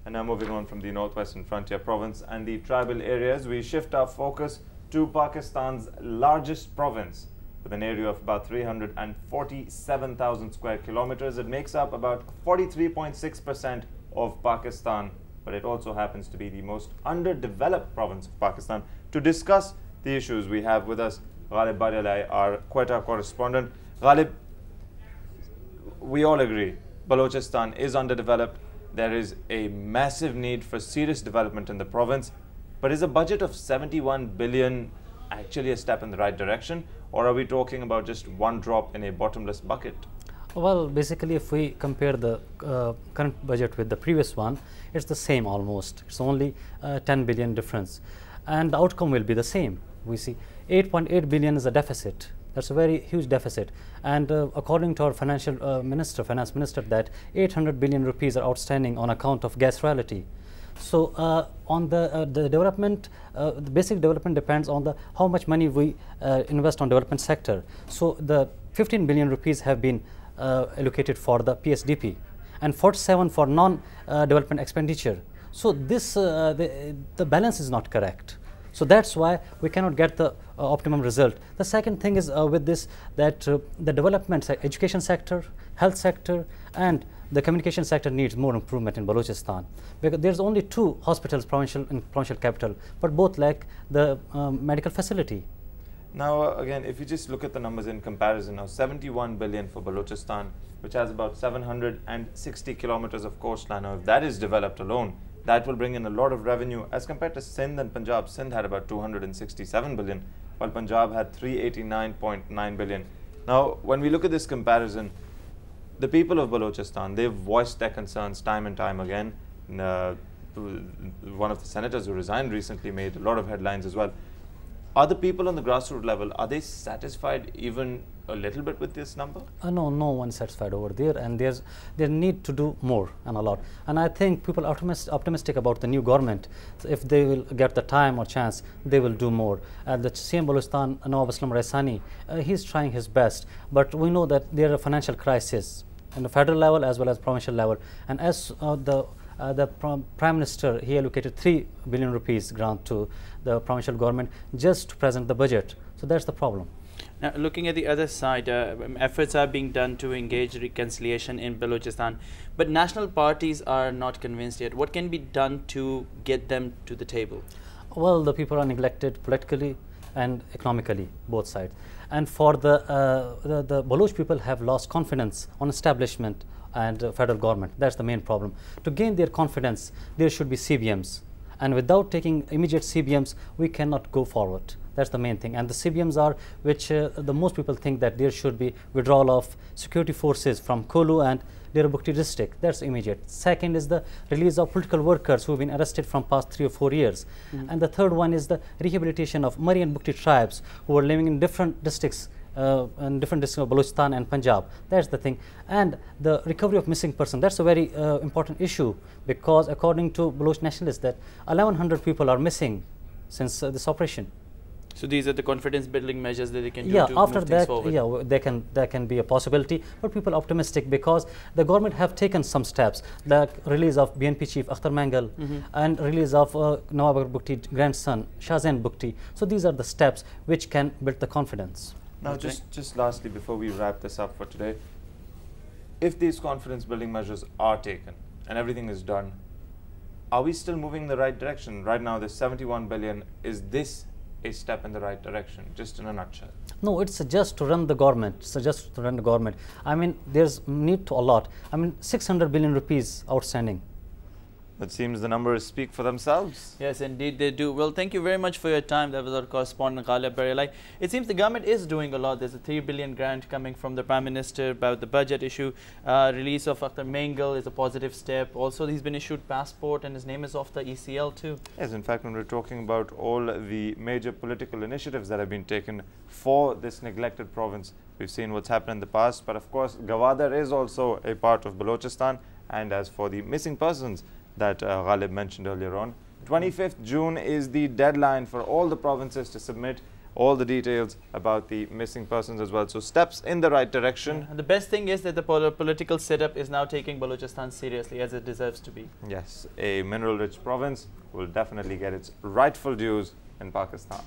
And now moving on from the northwestern frontier province and the tribal areas, we shift our focus to Pakistan's largest province. With an area of about 347,000 square kilometers, it makes up about 43.6% of Pakistan, but it also happens to be the most underdeveloped province of Pakistan. To discuss the issues, we have with us Ghalib Baryalia, our Quetta correspondent. Ghalib, we all agree, Balochistan is underdeveloped. There is a massive need for serious development in the province. But is a budget of 71 billion actually a step in the right direction? Or are we talking about just one drop in a bottomless bucket? Well, basically, if we compare the current budget with the previous one, it's the same almost. It's only 10 billion difference. And the outcome will be the same. We see 8.8 billion is a deficit. That's a very huge deficit. And according to our finance minister, that 800 billion rupees are outstanding on account of gas royalty. So on the development, the basic development depends on the how much money we invest on development sector. So the 15 billion rupees have been allocated for the PSDP and 47 for non-development expenditure. So this the balance is not correct. So that's why we cannot get the optimum result. The second thing is with this, that the development education sector, health sector and the communication sector needs more improvement in Balochistan, because there's only 2 hospitals in provincial capital, but both lack the medical facility. Now again, if you just look at the numbers in comparison, now 71 billion for Balochistan, which has about 760 kilometers of coastline. Now if that is developed alone, that will bring in a lot of revenue as compared to Sindh and Punjab. Sindh had about 267 billion, while Punjab had 389.9 billion. Now, when we look at this comparison, the people of Balochistan, they've voiced their concerns time and time again. One of the senators who resigned recently made a lot of headlines as well. Are the people on the grassroots level, are they satisfied even a little bit with this number? No, no one's satisfied over there, and they need to do more and a lot. And I think people are optimistic about the new government. So if they will get the time or chance, they will do more. The CM Balochistan, Nawab Aslam Raisani, he's trying his best, but we know that there is a financial crisis in the federal level as well as provincial level. And as the Prime Minister, he allocated 3 billion rupees grant to the provincial government just to present the budget. So that's the problem. Now, looking at the other side, efforts are being done to engage reconciliation in Balochistan, but national parties are not convinced yet. What can be done to get them to the table? Well, the people are neglected politically and economically, both sides. And for the Baloch people have lost confidence on establishment and federal government. That's the main problem. To gain their confidence, there should be CBMs. And without taking immediate CBMs, we cannot go forward. That's the main thing. And the CBMs are which the most people think that there should be withdrawal of security forces from Kolu and Dirabukti district. That's immediate. Second is the release of political workers who have been arrested from past 3 or 4 years. And the third one is the rehabilitation of Mari and Bukti tribes who are living in different districts of Balochistan and Punjab. That's the thing. And the recovery of missing person, that's a very important issue, because according to Baloch nationalists that 1100 people are missing since this operation. So these are the confidence building measures that they can do to after move things that, forward. there can be a possibility, but people are optimistic because the government have taken some steps, like release of BNP chief Akhtar Mangal and release of Nawab Bukti grandson Shahzain Bukti. So these are the steps which can build the confidence. Now, just lastly, before we wrap this up for today, if these confidence building measures are taken and everything is done, are we still moving in the right direction? Right now, the 71 billion, is this a step in the right direction, just in a nutshell? No, it's just to run the government. It's just to run the government. I mean, there's need to a lot. I mean, 600 billion rupees outstanding. It seems the numbers speak for themselves. Yes, indeed they do. Well, thank you very much for your time. That was our correspondent Ghalib Baryalia. It seems the government is doing a lot. There's a 3 billion grant coming from the Prime Minister about the budget issue. Release of Akhtar Mangal is a positive step. Also, he's been issued passport and his name is off the ECL too. Yes, in fact, when we're talking about all the major political initiatives that have been taken for this neglected province, we've seen what's happened in the past. But of course, Gwadar is also a part of Balochistan. And as for the missing persons that Ghalib mentioned earlier on, 25th June is the deadline for all the provinces to submit all the details about the missing persons as well. So steps in the right direction. And the best thing is that the political setup is now taking Balochistan seriously, as it deserves to be. Yes, a mineral-rich province will definitely get its rightful dues in Pakistan.